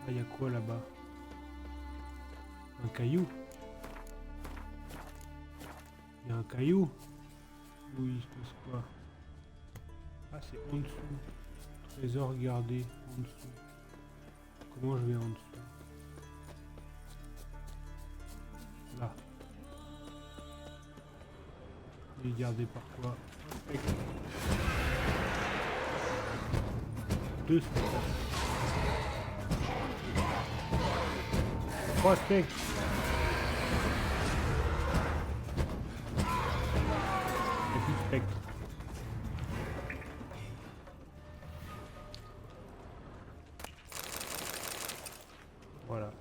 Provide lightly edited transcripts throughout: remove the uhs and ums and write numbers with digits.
Ah, y a quoi là-bas? Un caillou? Y a un caillou? Oui, il se passe quoi? Ah, c'est en dessous. Trésor gardé en dessous. Comment je vais en dessous? Là. Il est gardé par quoi? Un spectre. Deux spectres. Trois spectres. Il n'y a plus de spectres. Voilà.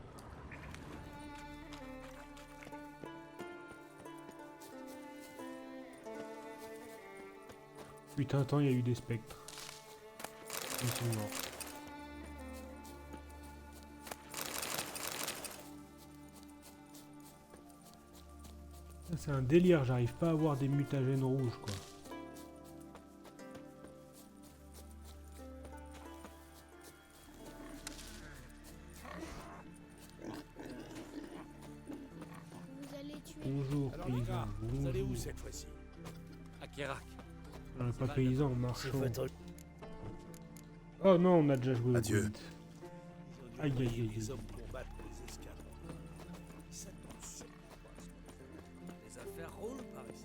Putain, un temps, il y a eu des spectres. Ils sont morts. Ça, c'est un délire, j'arrive pas à avoir des mutagènes rouges, quoi. Vous allez tuer. Bonjour, Alors les paysan. gars, vous allez où Bonjour. cette fois-ci? À Kérak. Pas paysan, marchand. Votre... Oh non, on a déjà joué au Adieu. Gwent. Aïe, aïe, aïe, Les aïe. hommes combattent les escadrons. Ça tombe sur Les affaires roulent par ici.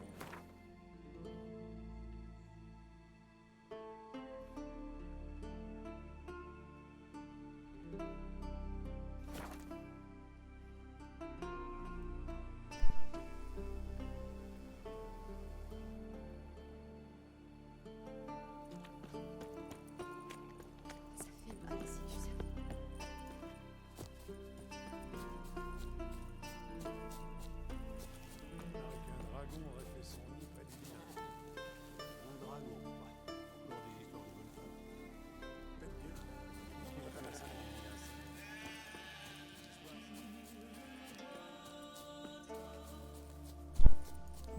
Ça fait mal ici, je sais. Avec un dragon aurait fait son nid près du village. Un dragon, ouais. Encore des histoires de bonne femme. Faites bien. On va pas la salle de glace.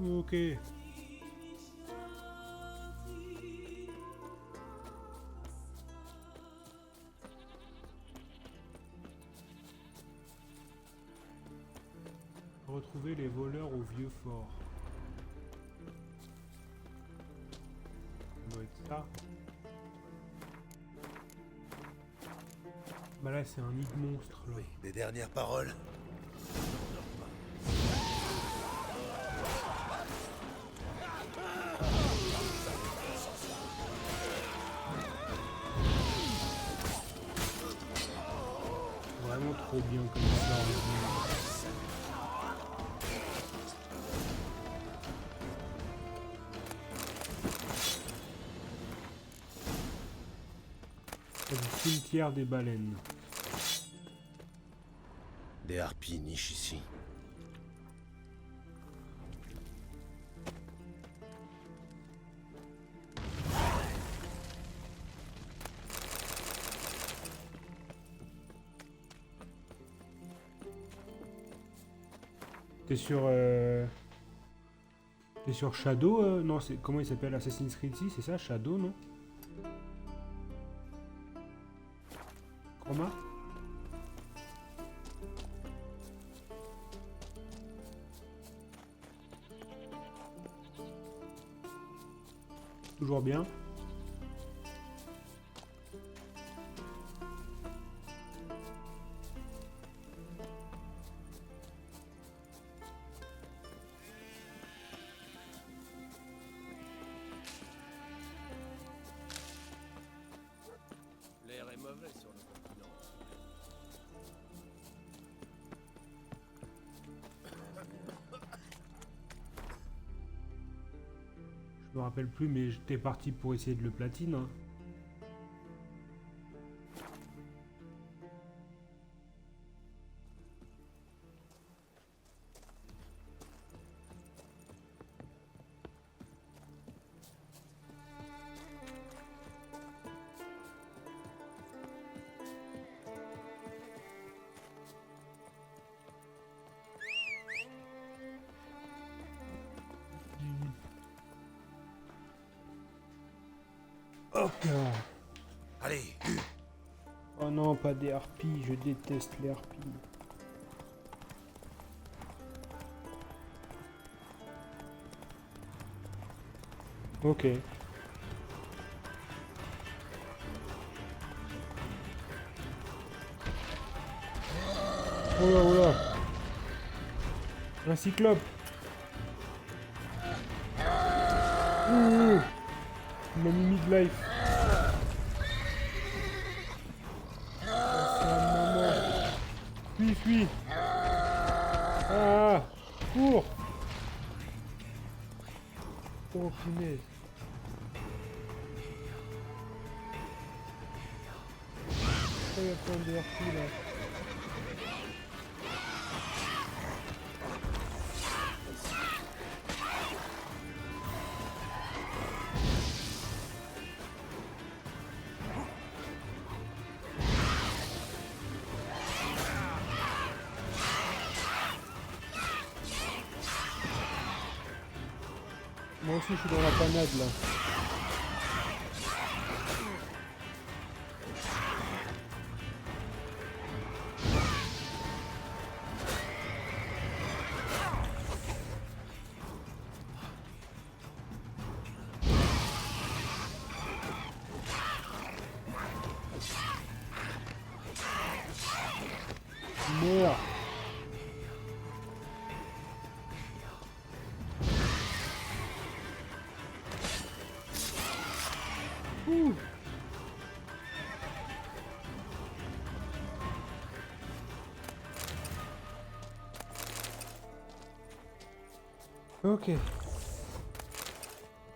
Ok. Retrouver les voleurs au vieux fort. Ça doit être ça. Bah là c'est un nid de monstre là. Des dernières paroles. Vraiment trop bien comme ça. C'est du cimetière des baleines. Des harpies nichent ici. T'es sur T'es sur Shadow non, c'est comment il s'appelle, Assassin's Creed 6, c'est ça, Shadow, non? Chroma? Toujours bien. L'air est mauvais sur le continent. Je me rappelle plus, mais j'étais parti pour essayer de le platine, hein. Hop là. Allez, Oh Oh non, pas des harpies, je déteste les harpies. Ok. Oh là, oh là. Un cyclope. Ouh. Il m'a mis midlife. Fuis, fuis. Ah, cours. Oh punaise. Oh, il y a plein de harpies là. Moi aussi je suis dans la panade là. Meurs. Ouh. Ok.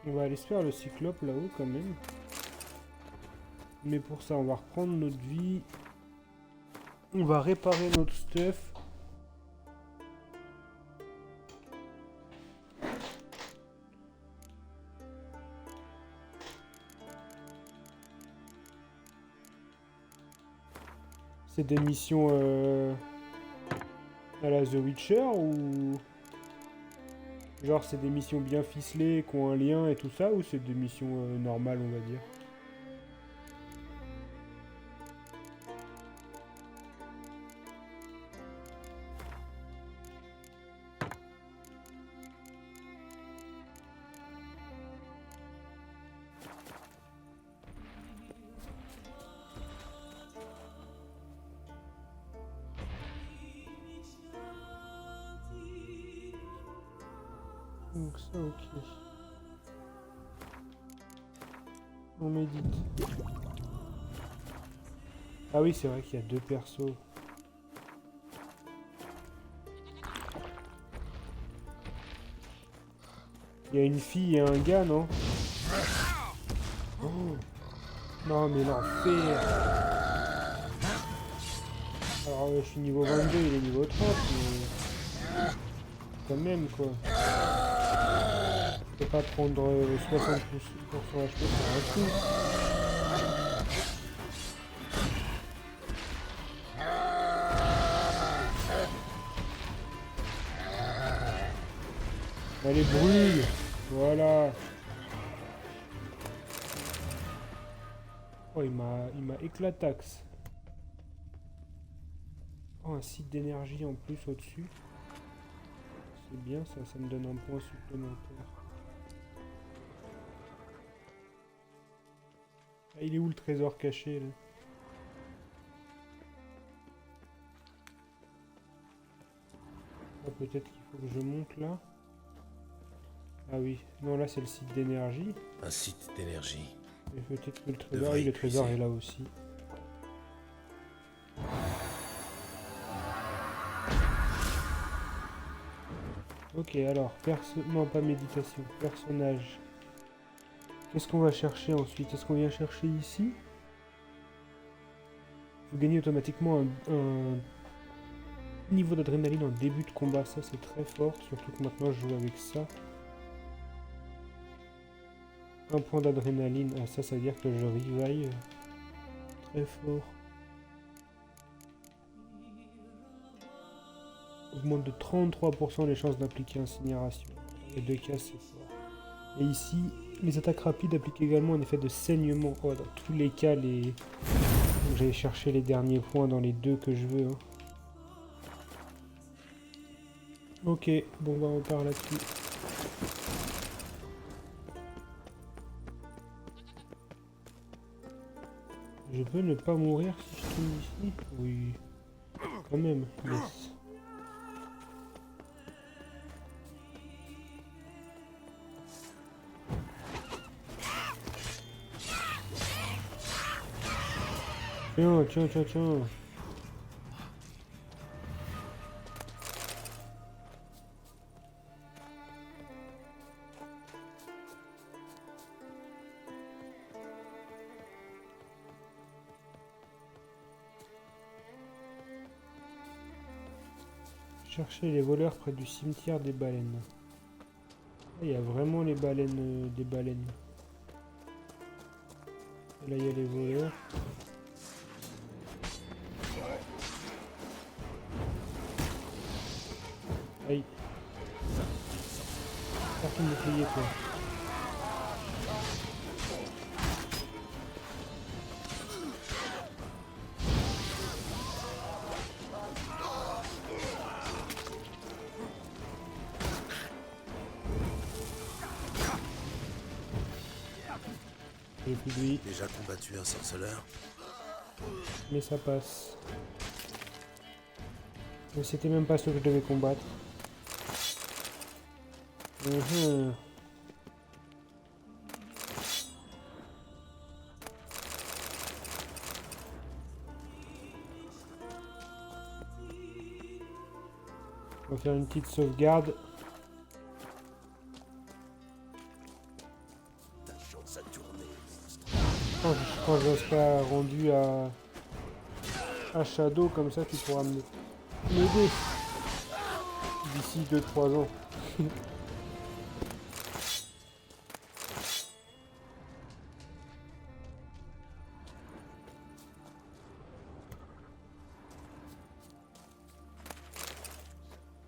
On va aller se faire le cyclope là-haut quand même. Mais pour ça, on va reprendre notre vie. On va réparer notre stuff. C'est des missions à la The Witcher ou... Genre c'est des missions bien ficelées qui ont un lien et tout ça, ou c'est des missions normales on va dire? Donc ça, ok. On médite. Ah oui, c'est vrai qu'il y a deux persos. Il y a une fille et un gars, non? Oh. Non, mais l'enfer! Alors, je suis niveau 22, il est niveau 30, mais... Quand même, quoi. Je peux pas prendre 60% HP pour un coup. Allez, brûle! Voilà! Oh, il m'a éclataxe. Oh, un site d'énergie en plus au-dessus. C'est bien ça, ça me donne un point supplémentaire. Ah, il est où le trésor caché là? Ah, peut-être qu'il faut que je monte là. Ah oui, non là c'est le site d'énergie. Un site d'énergie. Et peut-être que le trésor, oui, le trésor est là aussi. Ok, alors, non pas méditation, personnage. Qu'est-ce qu'on va chercher ensuite? Est-ce qu'on vient chercher ici? Vous gagnez automatiquement un niveau d'adrénaline en début de combat, ça c'est très fort, surtout que maintenant je joue avec ça. Un point d'adrénaline, ah, ça veut dire que je revive. Très fort. Augmente de 33% les chances d'appliquer incinération. Les deux cas c'est fort. Et ici, les attaques rapides appliquent également un effet de saignement. Oh, dans tous les cas, les... Donc j'aille chercher les derniers points dans les deux que je veux. Hein. Ok, bon bah on part là-dessus. Je peux ne pas mourir si je tombe ici? Oui. Quand même, yes. Tiens, tiens, tiens, tiens. Chercher les voleurs près du cimetière des baleines. Ah, il y a vraiment les baleines, des baleines. Et là, il y a les voleurs. Aïe. Personne ne payait quoi. J'ai plus de vie, Déjà combattu un sorceleur? mais ça passe. Mais c'était même pas ce que je devais combattre. Mhm. On va faire une petite sauvegarde. Ta chance à tourner. Quand je serai rendu à Shadow, comme ça tu pourras m'aider d'ici 2-3 ans.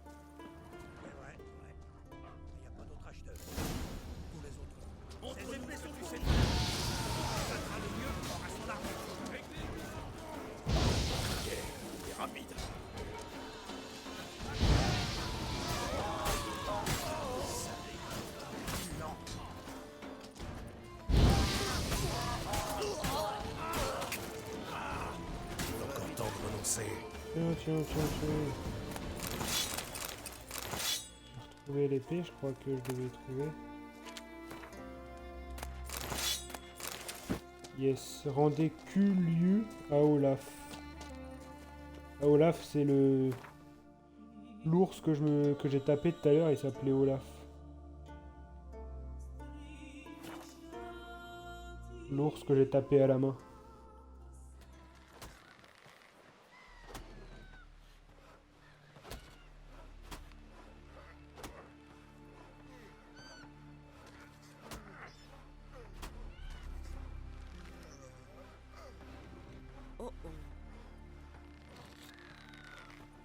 Ouais. Il n'y a pas d'autre acheteur. Tous les autres. Ces épées sont puissantes. Ça sera le mieux pour à son armée. Il est rapide. Il est encore temps de renoncer. Tiens. J'ai retrouvé l'épée, je crois que je devais trouver. Yes, rendez Culiu à Olaf. À Olaf, c'est l'ours que j'ai tapé tout à l'heure, il s'appelait Olaf. L'ours que j'ai tapé à la main.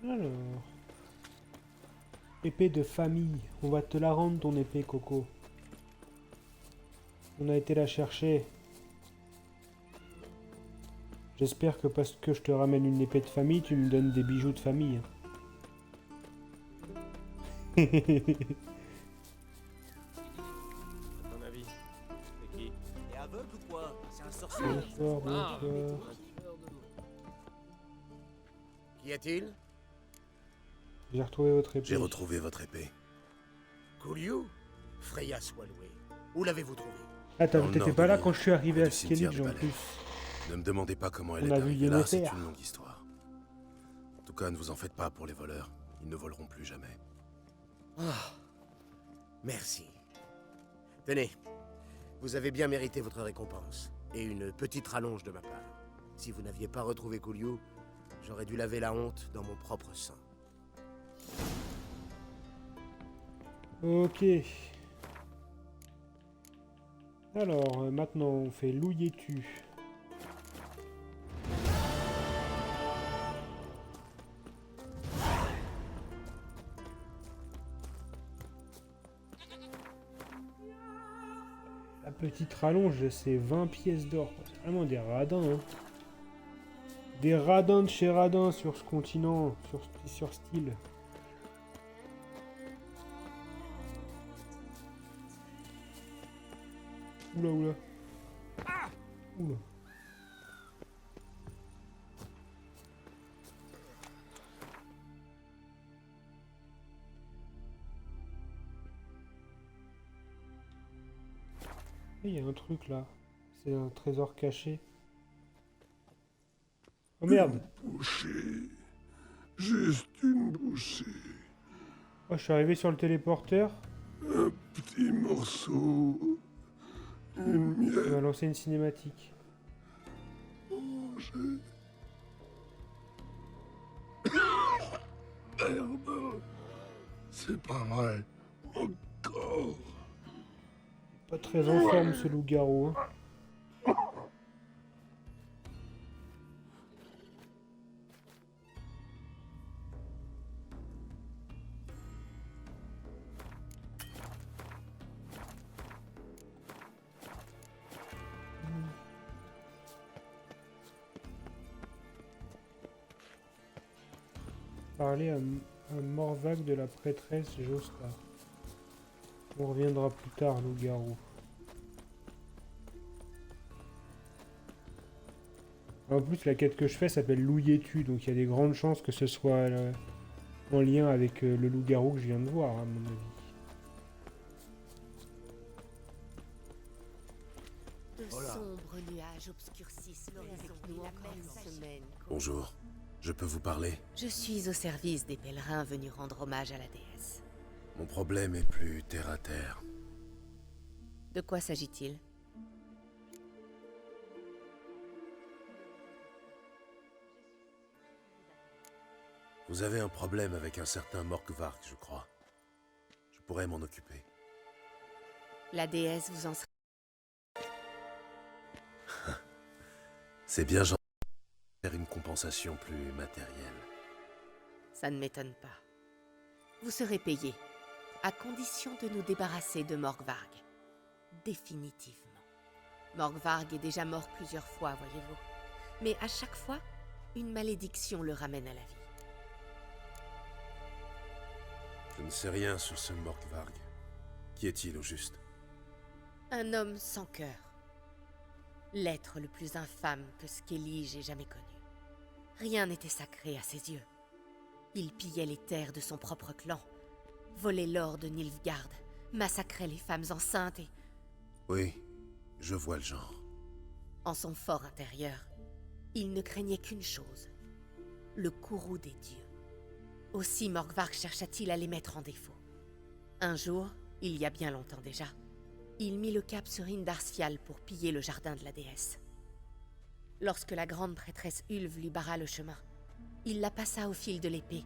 Alors. Épée de famille. On va te la rendre ton épée, Coco. On a été la chercher. J'espère que parce que je te ramène une épée de famille, tu me donnes des bijoux de famille. À ton avis, c'est qui? Et aveugle ou quoi? C'est un sorcier. Bonsoir, bonsoir. Qu'y a-t-il? J'ai retrouvé votre épée. J'ai retrouvé votre épée. Kuliu, Freya soit louée. Où l'avez-vous trouvée? Attends, Dans le t'étais nord pas de là l'île, quand je suis arrivé près à du cimetière Skellige des en baleines. plus. Ne me demandez pas comment elle On est a vu arrivée là, c'est Yennefer. une longue histoire. En tout cas, ne vous en faites pas pour les voleurs. Ils ne voleront plus jamais. Merci. Tenez, vous avez bien mérité votre récompense. Et une petite rallonge de ma part. Si vous n'aviez pas retrouvé Kuliu, j'aurais dû laver la honte dans mon propre sang. Ok. Alors, maintenant, on fait louiller-tu. La petite rallonge, c'est 20 pièces d'or. C'est vraiment des radins, hein. Des radins de chez radins sur ce continent, sur Style. Oula, oula. Oula. Il y a un truc là. C'est un trésor caché. Oh merde! Bouchée. Juste une bouchée. Oh, je suis arrivé sur le téléporteur. Un petit morceau. Une Il miette m'a lancé une cinématique. mangée. Merde. C'est pas vrai. Encore. Pas très en forme ce loup-garou. Hein. Parler à Morvac de la prêtresse Josta. On reviendra plus tard, loup-garou. En plus, la quête que je fais s'appelle Louilletu, donc il y a des grandes chances que ce soit en lien avec le loup-garou que je viens de voir, à mon avis. De sombres nuages obscurcissent l'horizon depuis la même semaine. Bonjour. Je peux vous parler? Je suis au service des pèlerins venus rendre hommage à la déesse. Mon problème est plus terre à terre. De quoi s'agit-il? Vous avez un problème avec un certain Morkvark, je crois. Je pourrais m'en occuper. La déesse vous en serait... C'est bien gentil de faire une compensation plus matérielle. Ça ne m'étonne pas. Vous serez payé, à condition de nous débarrasser de Morkvarg. Définitivement. Morkvarg est déjà mort plusieurs fois, voyez-vous. Mais à chaque fois, une malédiction le ramène à la vie. Je ne sais rien sur ce Morkvarg. Qui est-il au juste? Un homme sans cœur. L'être le plus infâme que Skellige ait jamais connu. Rien n'était sacré à ses yeux. Il pillait les terres de son propre clan, volait l'or de Nilfgaard, massacrait les femmes enceintes et, Oui, je vois le genre. en son fort intérieur, il ne craignait qu'une chose, le courroux des dieux. Aussi Morkvarg chercha-t-il à les mettre en défaut. Un jour, il y a bien longtemps déjà, il mit le cap sur Indarsfial pour piller le jardin de la déesse. Lorsque la grande prêtresse Ulve lui barra le chemin, il la passa au fil de l'épée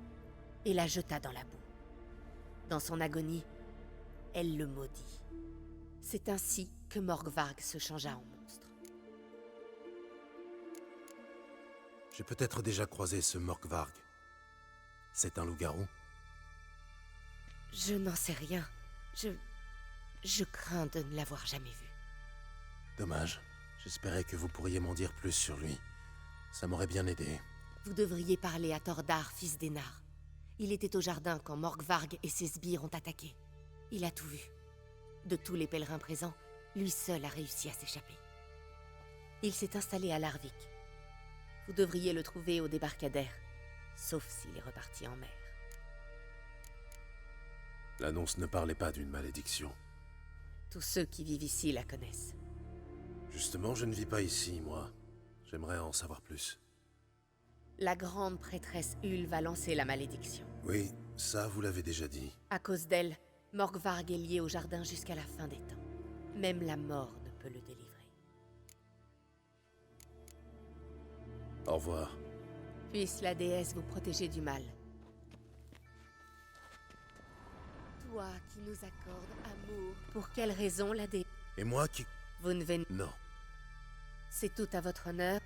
et la jeta dans la boue. Dans son agonie, elle le maudit. C'est ainsi que Morkvarg se changea en monstre. J'ai peut-être déjà croisé ce Morkvarg. C'est un loup-garou? Je n'en sais rien. Je crains de ne l'avoir jamais vu. Dommage. J'espérais que vous pourriez m'en dire plus sur lui. Ça m'aurait bien aidé. Vous devriez parler à Tordar, fils d'Enar. Il était au jardin quand Morkvarg et ses sbires ont attaqué. Il a tout vu. De tous les pèlerins présents, lui seul a réussi à s'échapper. Il s'est installé à Larvik. Vous devriez le trouver au débarcadère, sauf s'il est reparti en mer. L'annonce ne parlait pas d'une malédiction. Tous ceux qui vivent ici la connaissent. Justement, je ne vis pas ici, moi. J'aimerais en savoir plus. La grande prêtresse Ulve a lancé la malédiction. Oui, ça, vous l'avez déjà dit. À cause d'elle, Morkvarg est lié au jardin jusqu'à la fin des temps. Même la mort ne peut le délivrer. Au revoir. Puisse la déesse vous protéger du mal. Toi qui nous accordes amour. Pour quelle raison la déesse... Et moi qui... Vous ne venez... Non. C'est tout à votre honneur.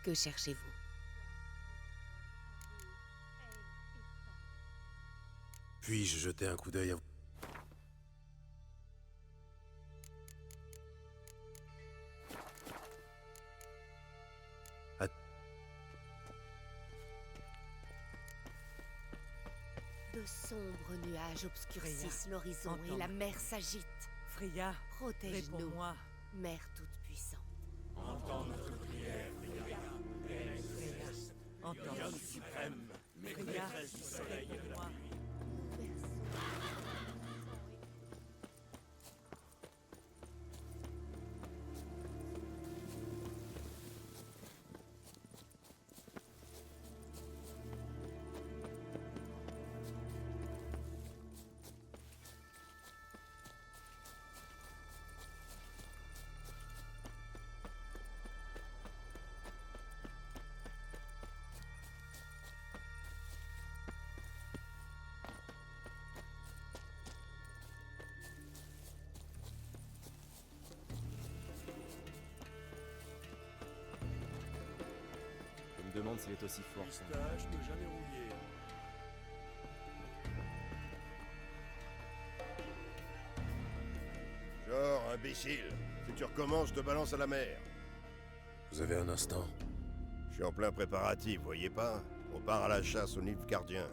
Que cherchez-vous? Puis-je jeter un coup d'œil à... De sombres nuages obscurcissent l'horizon et la mer s'agite. Freya, Protège-nous, réponds-moi. Mère toute-puissante. Entends. Freya, réponds-moi. Je me demande s'il est aussi fort. Pistache ne jamais rouillé. Genre, imbécile. Si tu recommences, je te balance à la mer. Vous avez un instant? Je suis en plein préparatif, voyez pas? On part à la chasse au Nilfgaardien.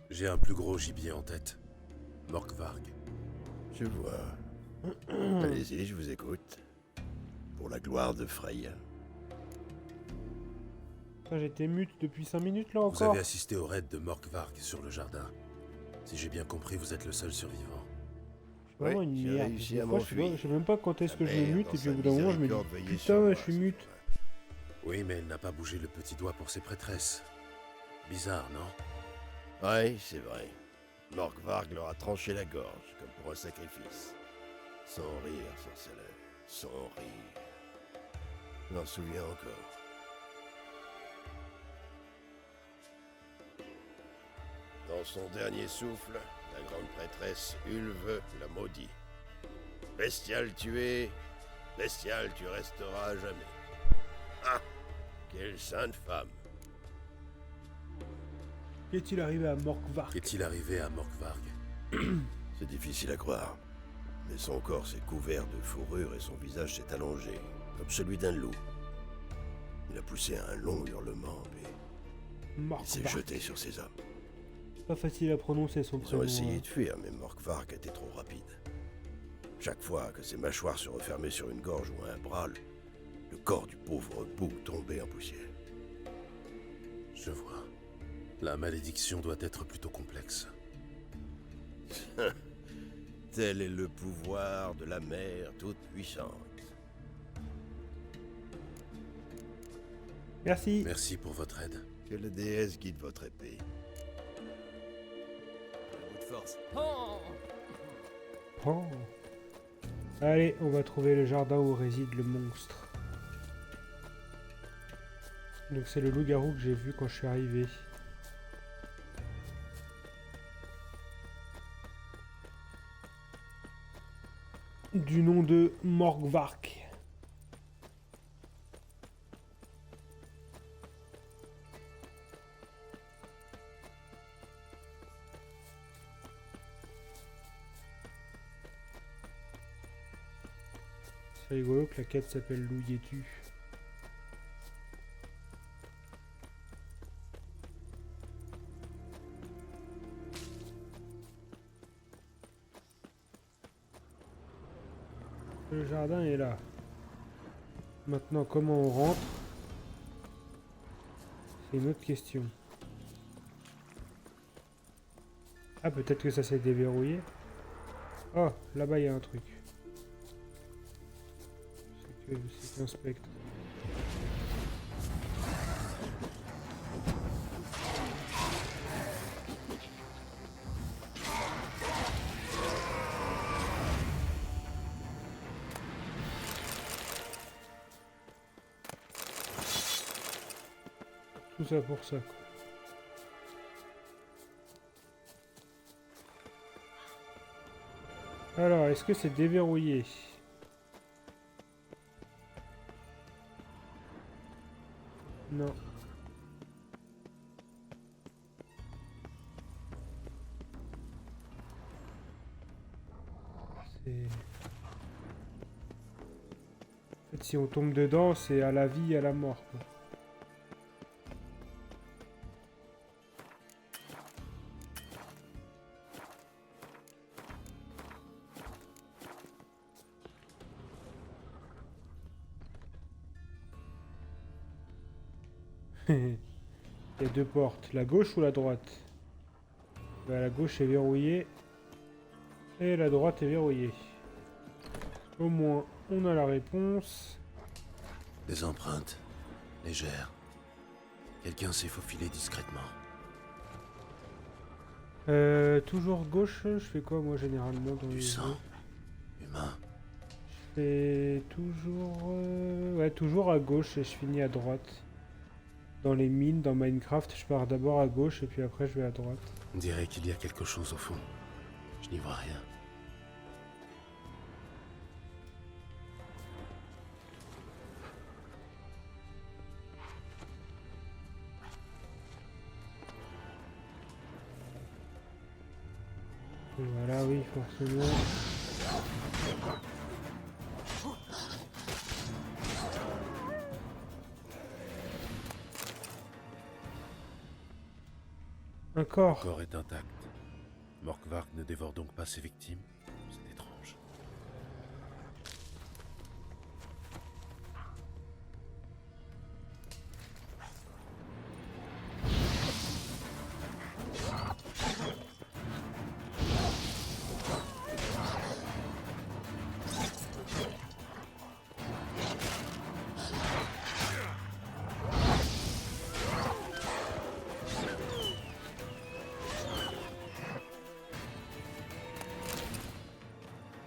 J'ai un plus gros gibier en tête. Morkvarg. Je vois. Allez-y, je vous écoute. Pour la gloire de Freya. Putain, j'étais mute depuis 5 minutes là Vous encore. avez assisté au raid de Morkvarg sur le jardin. Si j'ai bien compris, vous êtes le seul survivant. C'est vraiment Oui, une j'ai merde. réussi Des à fois, je sais pas- m'enfuir. je sais même pas quand est-ce que je me Merde, mute dans et puis sa au bout d'un moment je me miséricorde, dis veillez sur putain moi, je suis c'est mute. vrai. Oui, mais elle n'a pas bougé le petit doigt pour ses prêtresses. Bizarre, non? Ouais, c'est vrai. Morkvarg leur a tranché la gorge, comme pour un sacrifice. Sans rire, sorceleur. Sans rire. Je m'en souviens encore. Dans son dernier souffle, la grande prêtresse Ulve la maudit. Bestial tué, bestial tu resteras à jamais. Ah! Quelle sainte femme! Qu'est-il arrivé à Morkvarg? Qu'est-il arrivé à Morkvarg? C'est difficile à croire. Mais son corps s'est couvert de fourrure et son visage s'est allongé, comme celui d'un loup. Il a poussé un long hurlement, puis il s'est Morkvarg. jeté sur ses hommes. Pas facile à prononcer son Ils prénom. ont essayé hein. de fuir, mais Morkvarg était trop rapide. Chaque fois que ses mâchoires se refermaient sur une gorge ou un bras, le corps du pauvre bout tombait en poussière. Je vois. La malédiction doit être plutôt complexe. Tel est le pouvoir de la mer toute puissante. Merci. Merci pour votre aide. Que la déesse guide votre épée. Un bout de force. Oh. Allez, on va trouver le jardin où réside le monstre. Donc c'est le loup-garou que j'ai vu quand je suis arrivé. Du nom de Morkvarg. C'est rigolo que la quête s'appelle Loup Yetu. Le jardin est là. Maintenant, comment on rentre? C'est une autre question. Ah, peut-être que ça s'est déverrouillé. Oh, là-bas, il y a un truc. C'est qu'un spectre. Tout ça pour ça, quoi. Alors, est-ce que c'est déverrouillé? Non. C'est... En fait, si on tombe dedans, c'est à la vie, à la mort, quoi. Il y a deux portes. La gauche ou la droite? Bah, la gauche est verrouillée. Et la droite est verrouillée. Au moins, on a la réponse. Des empreintes. Légères. Quelqu'un s'est faufilé discrètement. Toujours gauche, je fais quoi moi généralement dans Du les sang. jeux? Humain. Je fais toujours... Ouais, toujours à gauche et je finis à droite. Dans les mines, dans Minecraft, je pars d'abord à gauche et puis après je vais à droite. On dirait qu'il y a quelque chose au fond. Je n'y vois rien. Et voilà, oui, forcément. Un Le corps. corps est intact. Morkvark ne dévore donc pas ses victimes. C'est étrange.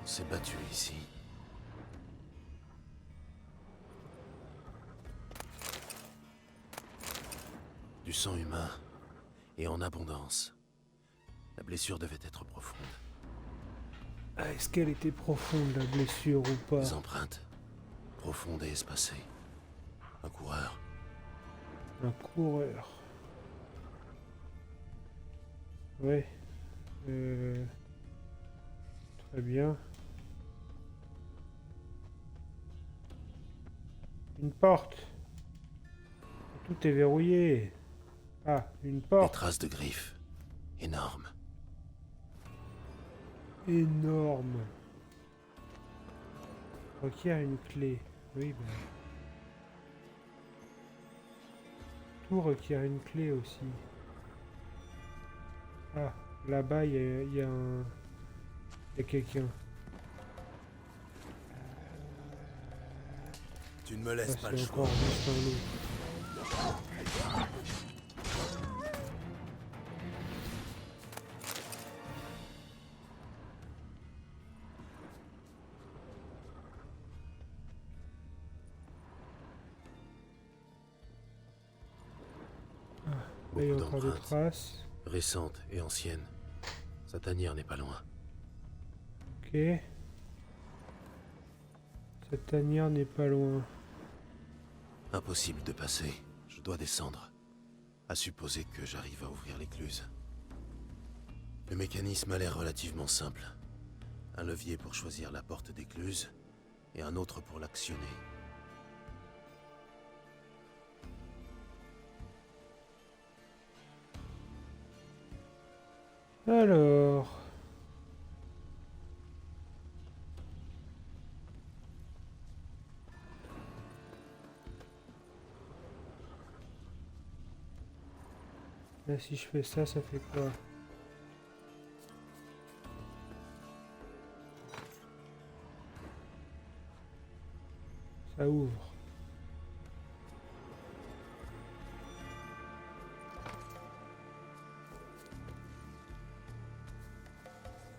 On s'est battu ici. Du sang humain, et en abondance. La blessure devait être profonde. Ah, est-ce qu'elle était profonde la blessure ou pas? Des empreintes, profondes et espacées. Un coureur. Un coureur. Ouais. Très bien. Une porte. Tout est verrouillé. Ah, une Des porte. traces de griffes. Énormes. Énorme. Requiert une clé. Oui, ben. Tout requiert une clé aussi. Ah, là-bas, il y a un... Il y a quelqu'un. Tu ne me laisses Ah, pas le c'est choix. encore juste un loup. Là, il y a Beaucoup encore des d'empreintes. traces. Récentes et anciennes. Sa tanière n'est pas loin. Ok. Cette tanière n'est pas loin. Impossible de passer. Je dois descendre. À supposer que j'arrive à ouvrir l'écluse. Le mécanisme a l'air relativement simple. Un levier pour choisir la porte d'écluse et un autre pour l'actionner. Alors... Là, si je fais ça, ça fait quoi? Ça ouvre.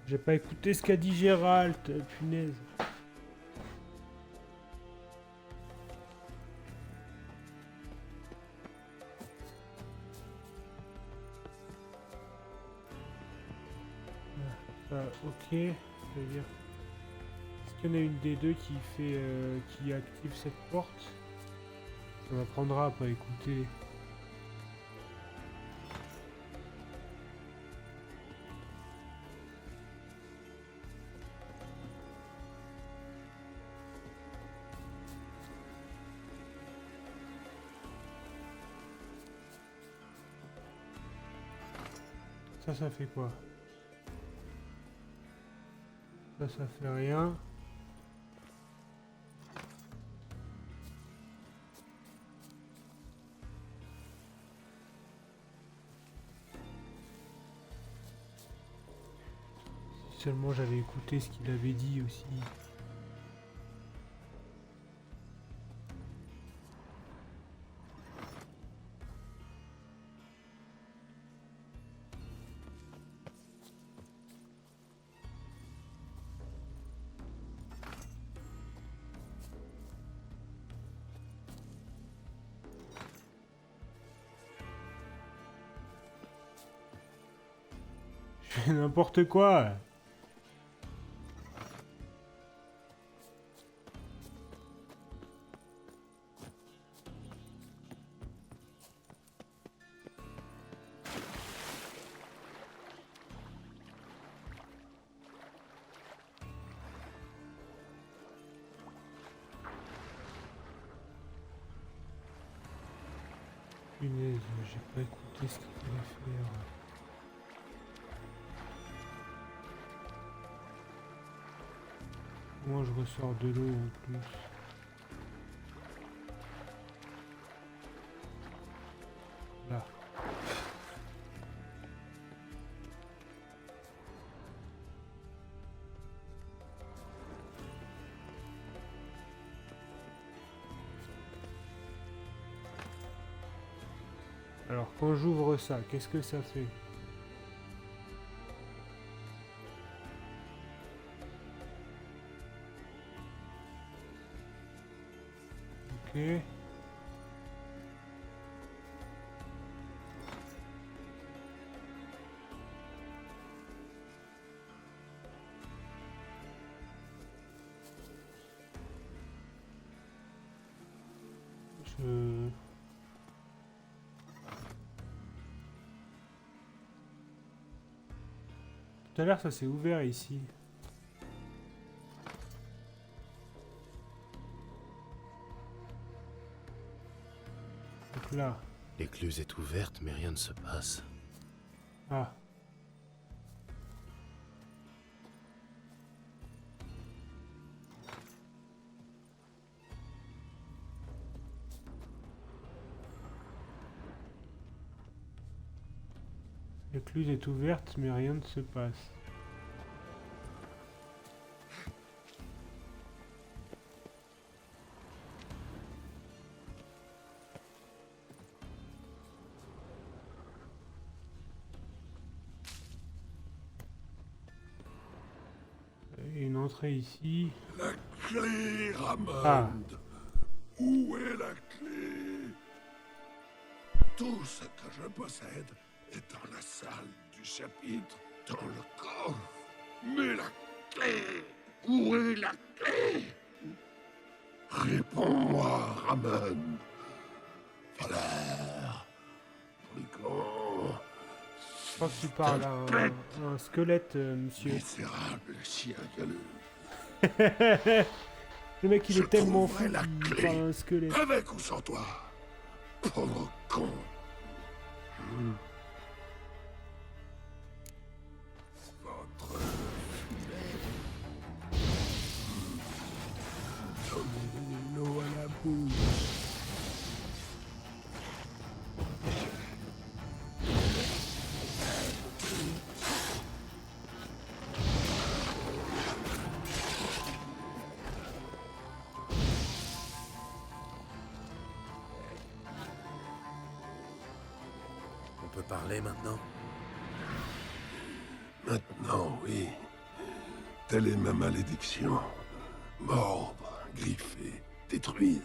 J'ai pas écouté ce qu'a dit Gérald, punaise. Ok, c'est-à-dire... Est-ce qu'il y en a une des deux qui fait... qui active cette porte? Ça m'apprendra à pas écouter. Ça fait quoi? Ça fait rien. Si seulement j'avais écouté ce qu'il avait dit aussi. Je fais n'importe quoi. Punaise, j'ai pas écouté ce qu'il fallait faire. Moi je ressors de l'eau en plus. Là. Alors quand j'ouvre ça, qu'est-ce que ça fait? Ok. Tout à l'heure ça s'est ouvert ici. Donc là. L'écluse est ouverte, mais rien ne se passe. Ah. L'écluse est ouverte, mais rien ne se passe. Et une entrée ici. La clé, Ramond. Ah. Où est la clé? Tout ce que je possède est dans la salle du chapitre, dans le coffre. Mais la clé? Où est la clé? Réponds-moi, Ramon. Valère. Brigand. Je crois que tu parles à un squelette, monsieur. Misérable chien galeux. Le mec il Je est tellement fou trouverai la qu'il clé. parle à un squelette. Avec ou sans toi? Pauvre con. Votre donnez l'eau à la bouche. On peut parler maintenant? Maintenant, oui. Telle est ma malédiction. Mordre, griffer, détruire.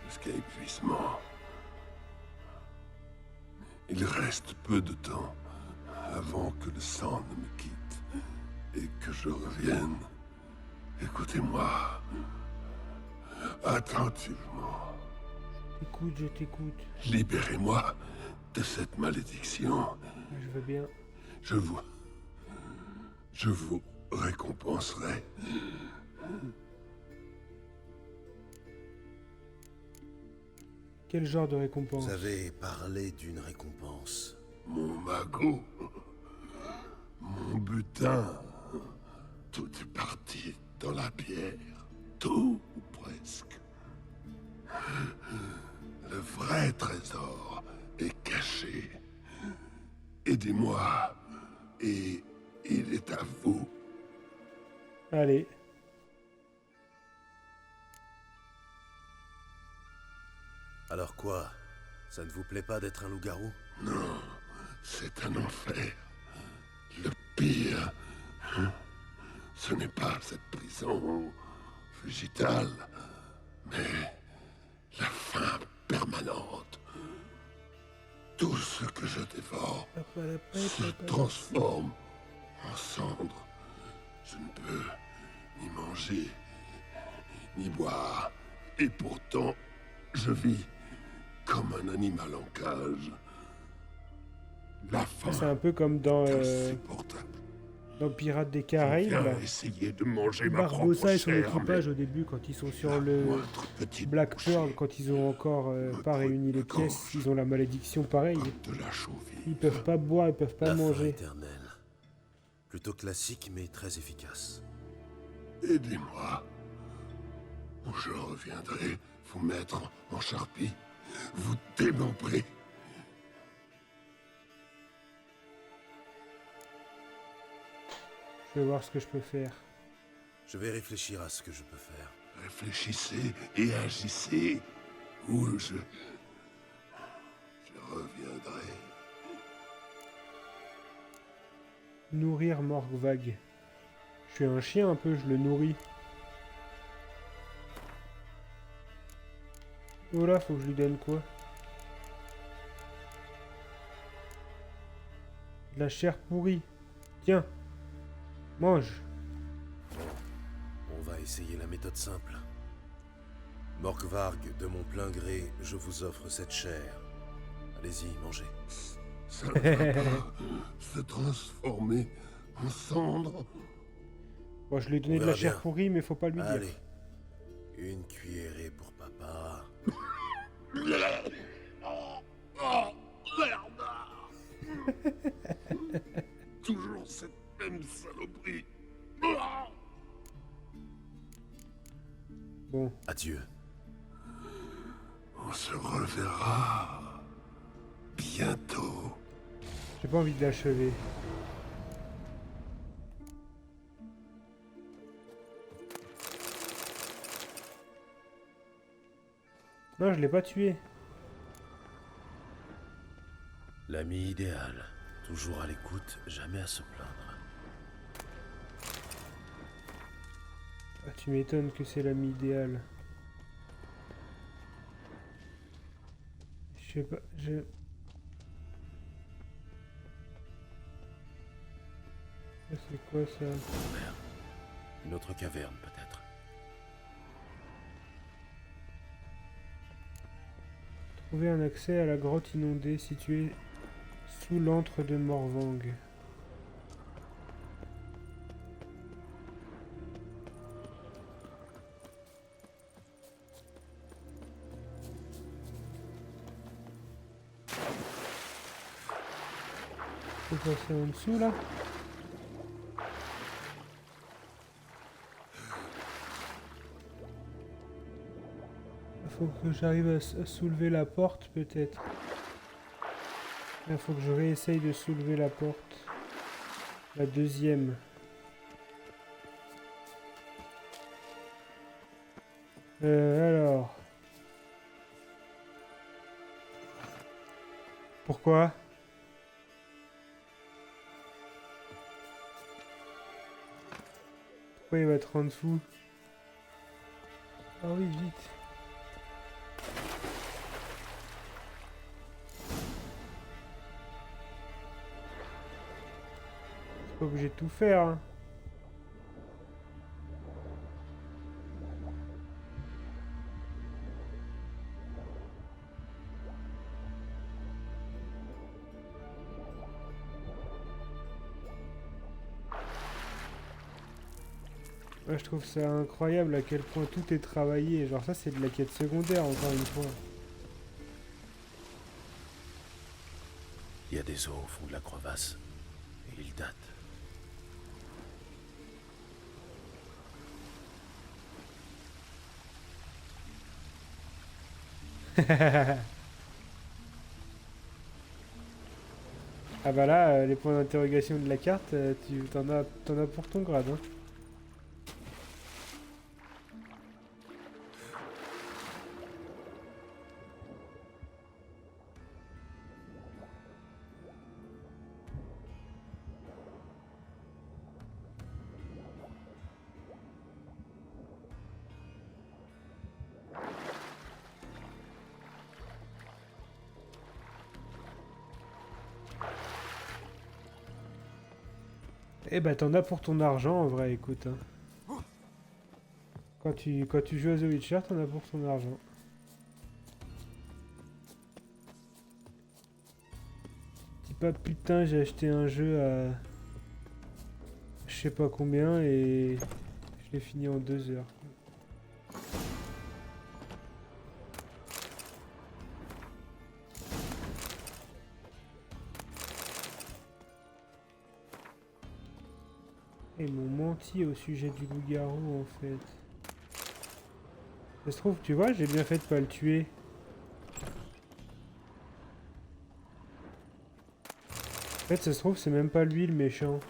Jusqu'à épuisement. Il reste peu de temps avant que le sang ne me quitte et que je revienne. Écoutez-moi attentivement. Écoute, je t'écoute. Libérez-moi de cette malédiction. Je veux bien. Je vous récompenserai. Quel genre de récompense? Vous avez parlé d'une récompense. Mon magot, mon butin, tout est parti dans la pierre. Tout ou presque. Le vrai trésor est caché. Aidez-moi et Il est à vous. Allez. Alors quoi? Ça ne vous plaît pas d'être un loup-garou? Non, c'est un enfer. Le pire, ce n'est pas cette prison végétale, mais la faim permanente. Tout ce que je dévore se transforme en cendres. Je ne peux ni manger, ni boire. Et pourtant, je vis comme un animal en cage. La faim C'est un peu comme dans insupportable. Pirates des Je Caraïbes. viens Là. essayer de manger ma propre Barbossa et son chair, équipage mais au début, quand ils sont sur la le moindre petite Black bouchée Pearl, quand ils ont encore pas réuni les pièces, ils ont la malédiction pareille. comme de la chaux-vive. Ils peuvent pas boire, ils peuvent pas La faim manger. éternelle. Plutôt classique, mais très efficace. Aidez-moi. Ou je reviendrai vous mettre en charpie, vous démembrer. Je vais voir ce que je peux faire. Je vais réfléchir à ce que je peux faire. Réfléchissez et agissez, ou je reviendrai. Nourrir Morgvag. Je suis un chien un peu, je le nourris. Oh là, faut que je lui donne quoi? De la chair pourrie. Tiens. Mange. On va essayer la méthode simple. Morkvarg, de mon plein gré, je vous offre cette chair. Allez-y, mangez. Ça ne va pas se transformer en cendre. Bon, je lui ai donné On de la verra chair bien. pourrie, mais faut pas lui dire. Allez. Une cuillerée pour papa. Toujours cette même saloperie. Bon, Adieu. On se reverra bientôt. j'ai pas envie de l'achever. Non, je l'ai pas tué. L'ami idéal. Toujours à l'écoute, jamais à se plaindre. Ah, tu m'étonnes que c'est l'ami idéal. Je sais pas, Ça, c'est quoi ça? Merde. Une autre caverne, peut-être. Trouver un accès à la grotte inondée située sous l'antre de Morvang. Faut passer en dessous là. Faut que j'arrive à soulever la porte peut-être. Il faut que je réessaye de soulever la porte. La deuxième. Alors. Pourquoi? Pourquoi il va être en dessous? Ah oui, vite. Pas obligé de tout faire, hein. Ouais, je trouve ça incroyable à quel point tout est travaillé. Genre ça, c'est de la quête secondaire, encore une fois. Il y a des os au fond de la crevasse. Et ils datent. Ah bah là, les points d'interrogation de la carte, tu t'en as pour ton grade. Hein. Eh bah t'en as pour ton argent en vrai, écoute. Hein. Quand tu joues à The Witcher, t'en as pour ton argent. Dis pas putain, j'ai acheté un jeu à je sais pas combien et je l'ai fini en 2 heures. Ils m'ont menti au sujet du loup-garou en fait. Ça se trouve, tu vois, j'ai bien fait de pas le tuer. En fait, ça se trouve, c'est même pas lui le méchant.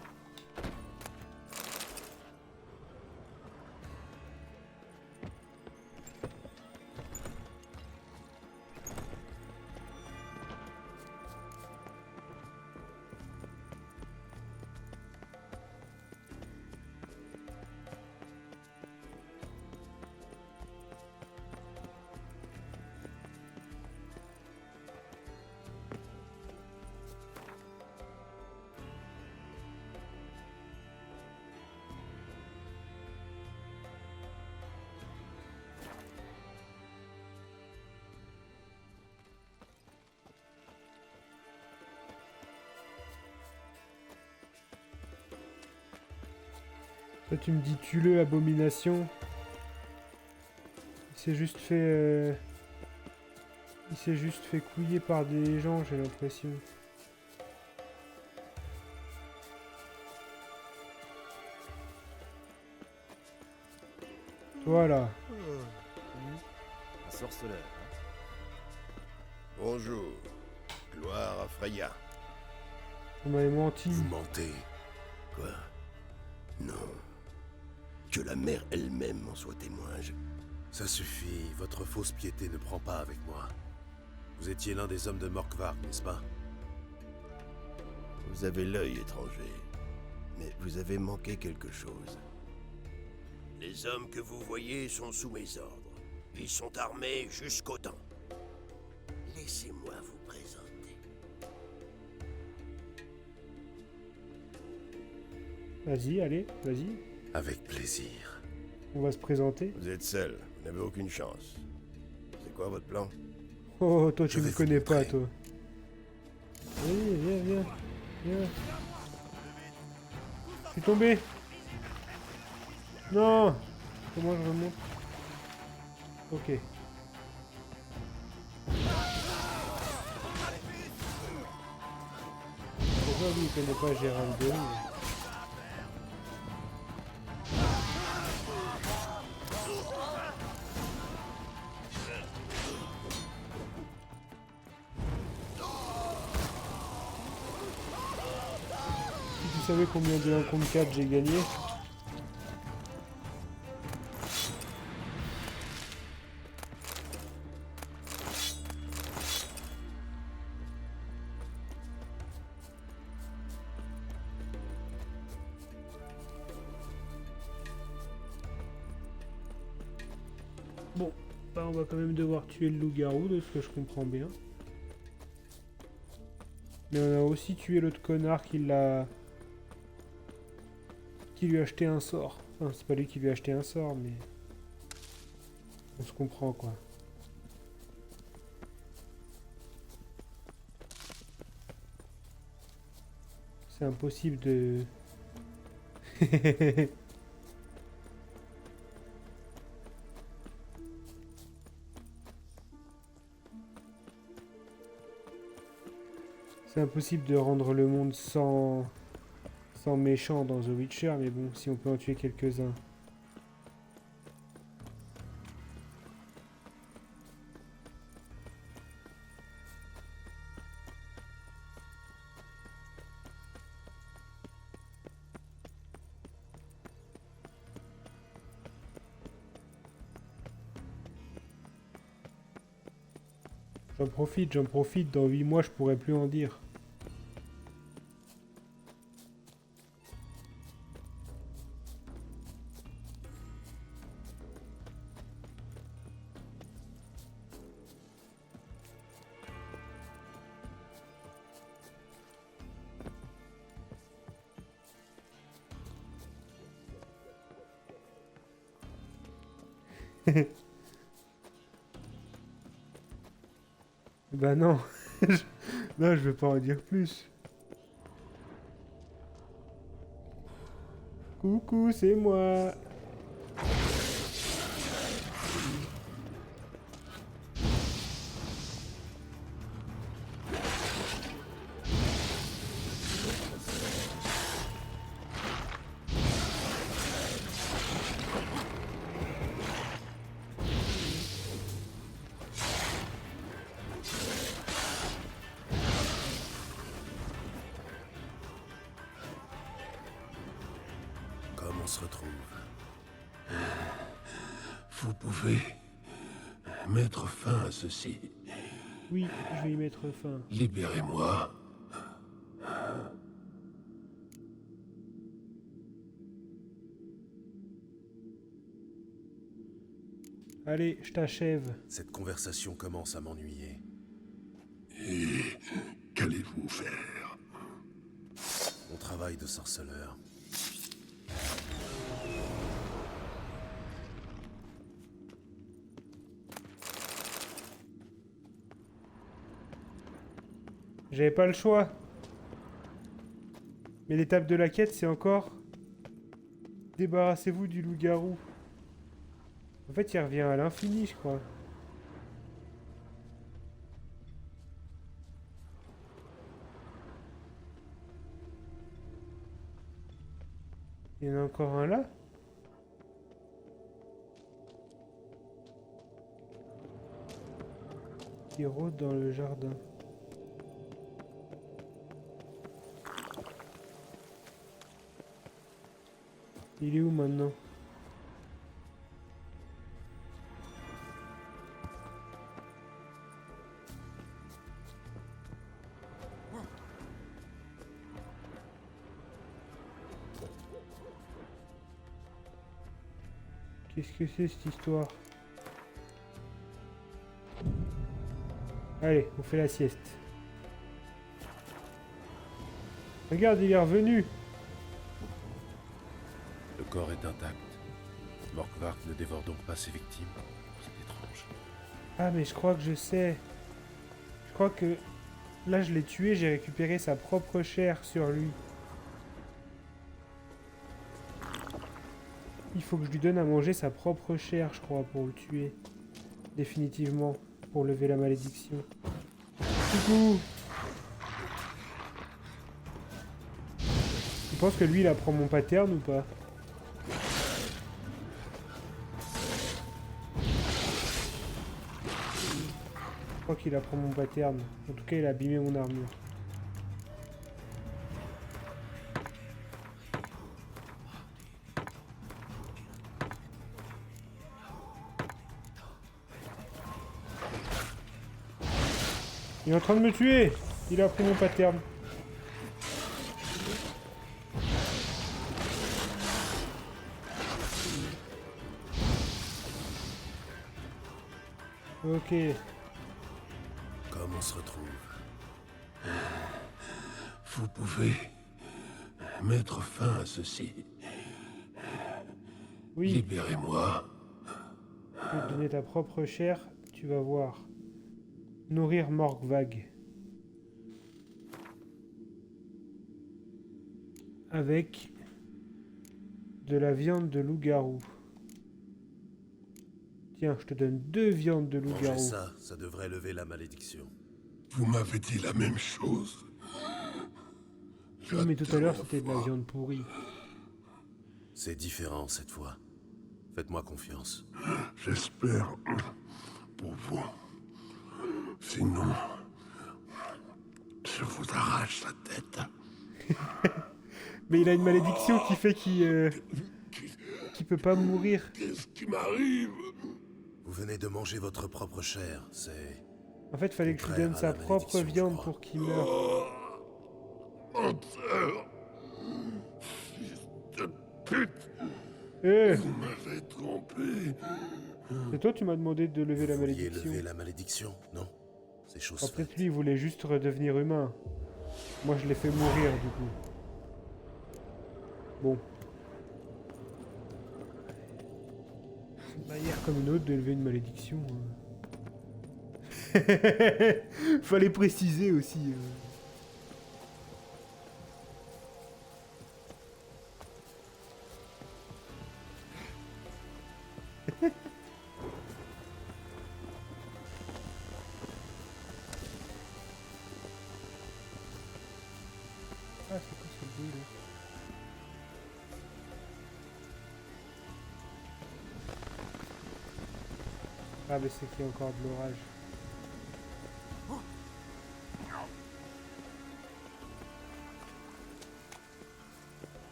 Toi, tu me dis tue-le, abomination. Il s'est juste fait... Il s'est juste fait couiller par des gens, j'ai l'impression. Voilà. Un sorceleur, hein. Bonjour. Gloire à Freya. On m'avait menti. Vous mentez. Quoi? Non. Que la mère elle-même en soit témoin. Ça suffit, votre fausse piété ne prend pas avec moi. Vous étiez l'un des hommes de Morkvark, n'est-ce pas? Vous avez l'œil étranger. Mais vous avez manqué quelque chose. Les hommes que vous voyez sont sous mes ordres. Ils sont armés jusqu'aux dents. Laissez-moi vous présenter. Vas-y, allez, vas-y. Avec plaisir. On va se présenter. Vous êtes seul. Vous n'avez aucune chance. C'est quoi votre plan? Oh, toi, tu Je me vais vous connais pas, montrer. toi. Vas-y, viens. Je suis tombé. Non. Comment je remonte? Ok. Pourquoi lui, il connaît pas Gérald de Rive? Si tu savais combien de 1 contre 4 j'ai gagné? Bon, bah on va quand même devoir tuer le loup-garou, de ce que je comprends bien. Mais on a aussi tué l'autre connard qui l'a... qui lui a acheté un sort. Enfin, c'est pas lui qui lui a acheté un sort, mais... on se comprend, quoi. C'est impossible de... C'est impossible de rendre le monde sans méchants dans The Witcher, mais bon, si on peut en tuer quelques-uns. J'en profite. Dans 8 mois, je pourrais plus en dire. Bah non. Non, je veux pas en dire plus. Coucou, c'est moi. Comme on se retrouve. Vous pouvez mettre fin à ceci. Oui, je vais y mettre fin. Libérez-moi. Allez, je t'achève. Cette conversation commence à m'ennuyer. Et qu'allez-vous faire? Mon travail de sorceleur. J'avais pas le choix. Mais l'étape de la quête, c'est encore... Débarrassez-vous du loup-garou. En fait, il revient à l'infini, je crois. Il y en a encore un là? Qui rôde dans le jardin. Il est où maintenant? Qu'est-ce que c'est cette histoire? Allez, on fait la sieste. Regarde, il est revenu. Le corps est intact. Morkvark ne dévore donc pas ses victimes. C'est étrange. Ah, mais je crois que je sais. Je crois que... Là, je l'ai tué, j'ai récupéré sa propre chair sur lui. Il faut que je lui donne à manger sa propre chair, je crois, pour le tuer. Définitivement. Pour lever la malédiction. Coucou! Tu penses que lui, il apprend mon pattern ou pas? Je crois qu'il apprend mon pattern. En tout cas, il a abîmé mon armure. Il est en train de me tuer! Il a appris mon pattern. Ok. Comme on se retrouve. Vous pouvez mettre fin à ceci. Oui, Libérez-moi. je vais te donner ta propre chair, tu vas voir. Nourrir Morgvag. Avec de la viande de loup-garou. Tiens, je te donne 2 viandes de Manger loup-garou. ça devrait lever la malédiction. Vous m'avez dit la même chose. Oui, mais tout à l'heure, c'était de la viande pourrie. C'est différent cette fois. Faites-moi confiance. J'espère pour vous. Sinon, je vous arrache la tête. Mais il a une malédiction qui fait qu'il peut pas mourir. Qu'est-ce qui m'arrive? Vous venez de manger votre propre chair. C'est En fait, fallait que je lui donne sa propre viande pour qu'il meure. Menteur! Fils de pute! Eh, Vous m'avez trompé! c'est toi, tu m'as demandé de lever la Vous vouliez malédiction. lever la malédiction, non? C'est chose Oh, peut-être faite. lui, il voulait juste redevenir humain. Moi, je l'ai fait mourir, du coup. Bon. C'est une manière comme une autre de lever une malédiction. Fallait préciser aussi. Ah, c'est quoi ce bruit là? Ah, mais c'est qu'il y a encore de l'orage.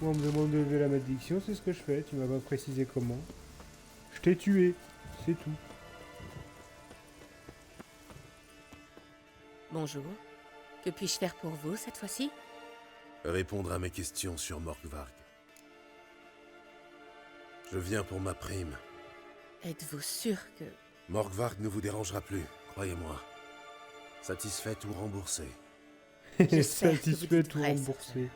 Moi, on me demande de lever la malédiction, c'est ce que je fais. Tu m'as pas précisé comment. Je t'ai tué, c'est tout. Bonjour. Que puis-je faire pour vous cette fois-ci? Répondre à mes questions sur Morgvarg. Je viens pour ma prime. Êtes-vous sûr que... Morgvarg ne vous dérangera plus, croyez-moi. Satisfaite ou remboursée. J'espère que vous Satisfait dites ou vrai, remboursé.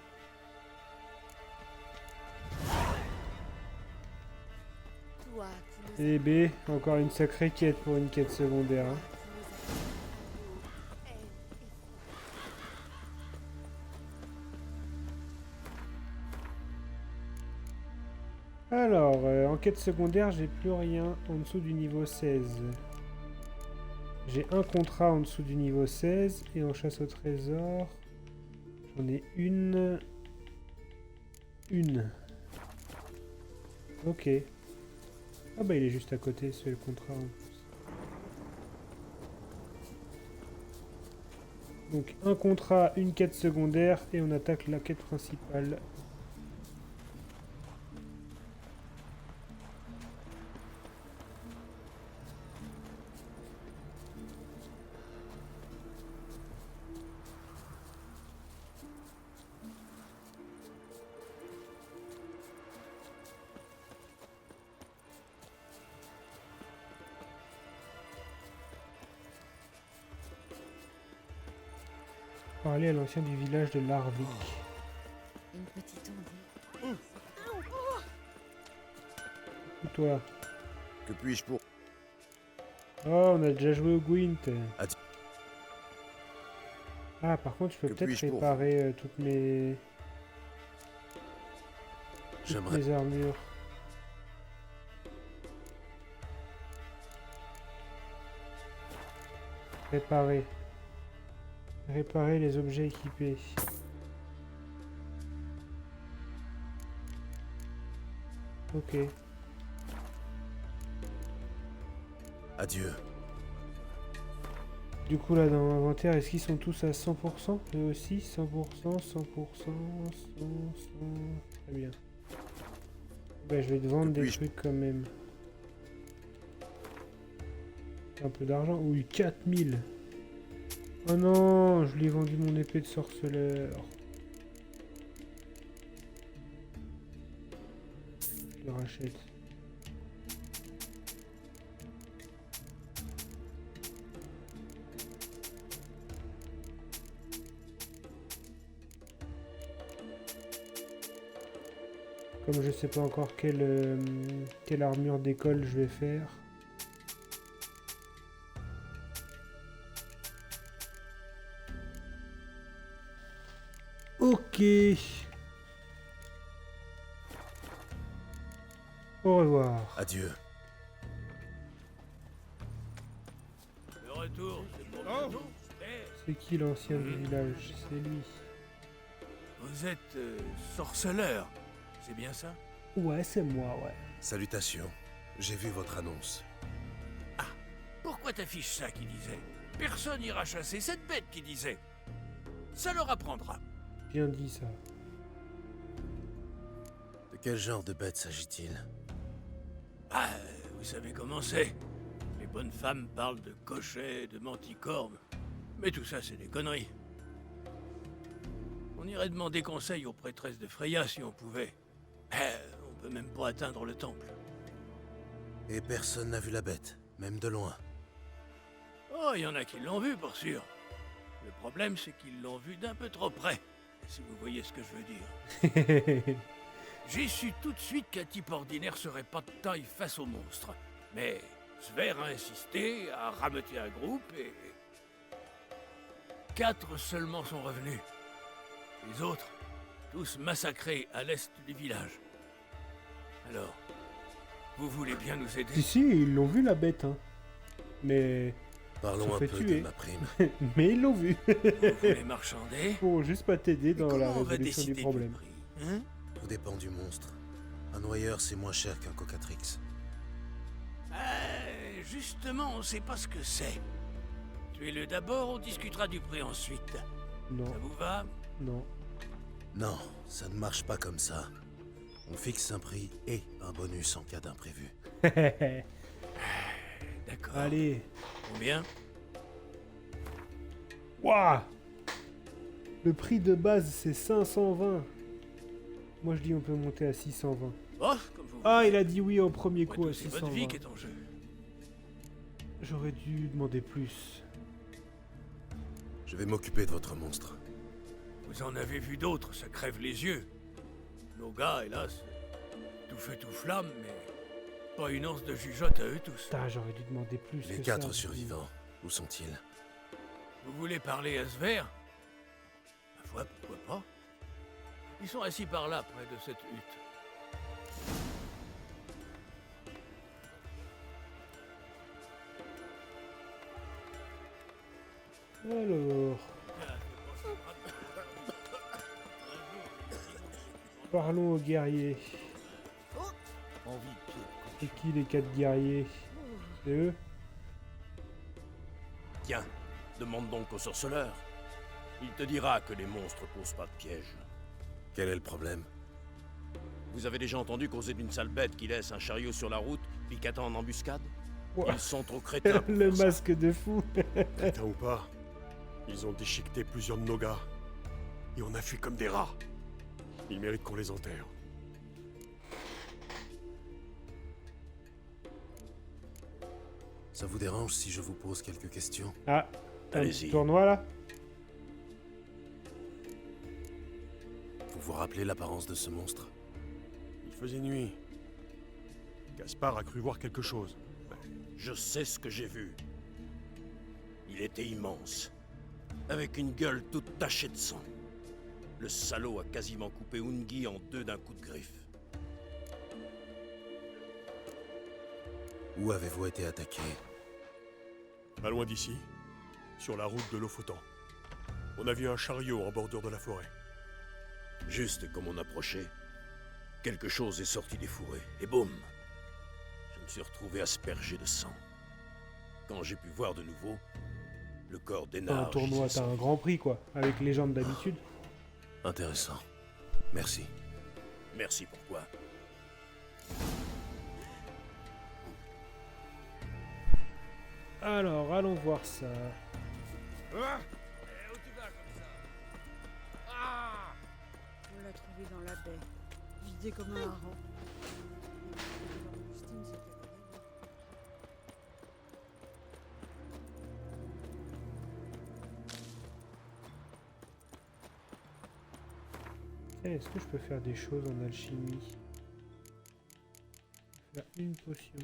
Toi qui nous Eh B, encore une sacrée quête pour une quête secondaire. Hein. Alors, en quête secondaire, j'ai plus rien en dessous du niveau 16. J'ai un contrat en dessous du niveau 16 et en chasse au trésor, j'en ai une. Ok. Ah bah il est juste à côté, c'est le contrat en plus. Donc un contrat, une quête secondaire et on attaque la quête principale. Parler à l'ancien du village de Larvik. Une petite ondée. Ou toi. Que puis-je pour... Oh, on a déjà joué au Gwent. Adieu. Ah, par contre, je peux Que peut-être puis-je pour réparer toutes mes J'aimerais... armures. Réparer. Réparer les objets équipés. Ok. Adieu. Du coup, là, dans l'inventaire, est-ce qu'ils sont tous à 100%? Eux aussi, 100%, 100%, 100, 100... Très bien. Ben, je vais te vendre des trucs quand même. Un peu d'argent. Oui, 4000. Oh non, je lui ai vendu mon épée de sorceleur. Je le rachète. Comme je sais pas encore quelle armure d'école je vais faire. Ok. Au revoir. Adieu. Le retour, c'est pour bientôt. C'est qui l'ancien du village? C'est lui. Vous êtes sorceleur, c'est bien ça? Ouais, c'est moi, ouais. Salutations. J'ai vu votre annonce. Pourquoi t'affiches ça qui disait? Personne ira chasser cette bête qui disait. Ça leur apprendra. Bien dit ça. De quel genre de bête s'agit-il? Ah, vous savez comment c'est. Les bonne femme parle de cochets, de manticornes. Mais tout ça, c'est des conneries. On irait demander conseil aux prêtresses de Freya si on pouvait. On peut même pas atteindre le temple. Et personne n'a vu la bête, même de loin. Oh, il y en a qui l'ont vu, pour sûr. Le problème, c'est qu'ils l'ont vu d'un peu trop près, si vous voyez ce que je veux dire. J'ai su tout de suite qu'un type ordinaire serait pas de taille face au monstre. Mais Sver a insisté, a rameuté un groupe et... 4 seulement sont revenus. Les autres, tous massacrés à l'est du village. Alors, vous voulez bien nous aider? Si, ils l'ont vu la bête, hein. Mais... Parlons un fait peu tuer. de ma prime. Mais ils l'ont vu. Vous voulez marchander? Pour juste pas t'aider Mais dans la comment on va résolution décider du problème. prix, hein? Tout dépend du monstre. Un noyeur, c'est moins cher qu'un cocatrix. Justement, on sait pas ce que c'est. Tuez-le d'abord, on discutera du prix ensuite. Non, Ça vous va? non. Non, ça ne marche pas comme ça. On fixe un prix et un bonus en cas d'imprévu. D'accord. Allez. Combien? Waouh. Le prix de base, c'est 520. Moi, je dis on peut monter à 620. Oh, comme vous Ah, voulez. il a dit oui au premier Après coup tout, à c'est votre vie 620. qui est en jeu. J'aurais dû demander plus. Je vais m'occuper de votre monstre. Vous en avez vu d'autres, ça crève les yeux. Nos gars, hélas, tout feu tout flamme, mais pas une once de jugeote à eux tous. Putain, j'aurais dû demander plus Les que 4 ça. survivants, où sont-ils? Vous voulez parler à Sver? Ma foi, pourquoi pas? Ils sont assis par là, près de cette hutte. Alors, parlons aux guerriers. C'est qui les 4 guerriers? C'est eux? Tiens, demande donc au sorceleur. Il te dira que les monstres posent pas de piège. Quel est le problème? Vous avez déjà entendu causer d'une sale bête qui laisse un chariot sur la route, puis qu'attend en embuscade? Ouah. Ils sont trop crétins pour Le faire ça. masque de fou. Crétin ou pas, ils ont déchiqueté plusieurs de nos gars. Et on a fui comme des rats. Ils méritent qu'on les enterre. Ça vous dérange si je vous pose quelques questions? Ah, un Allez-y. petit tournoi là? Vous vous rappelez l'apparence de ce monstre? Il faisait nuit. Gaspard a cru voir quelque chose. Je sais ce que j'ai vu. Il était immense, avec une gueule toute tachée de sang. Le salaud a quasiment coupé Ungi en 2 d'un coup de griffe. Où avez-vous été attaqué? Pas loin d'ici, sur la route de Lofoten. On a vu un chariot en bordure de la forêt. Juste comme on approchait, quelque chose est sorti des fourrés, et boum! Je me suis retrouvé aspergé de sang. Quand j'ai pu voir de nouveau, le corps Un d'Énard tournoi, gisait t'as sans un vie. grand prix quoi, avec les gens d'habitude. Intéressant. Merci. Merci pourquoi. Alors, allons voir ça. On l'a trouvé dans la baie, vidé comme un hareng. Justine s'est fait voler. Est-ce que je peux faire des choses en alchimie? Faire une potion.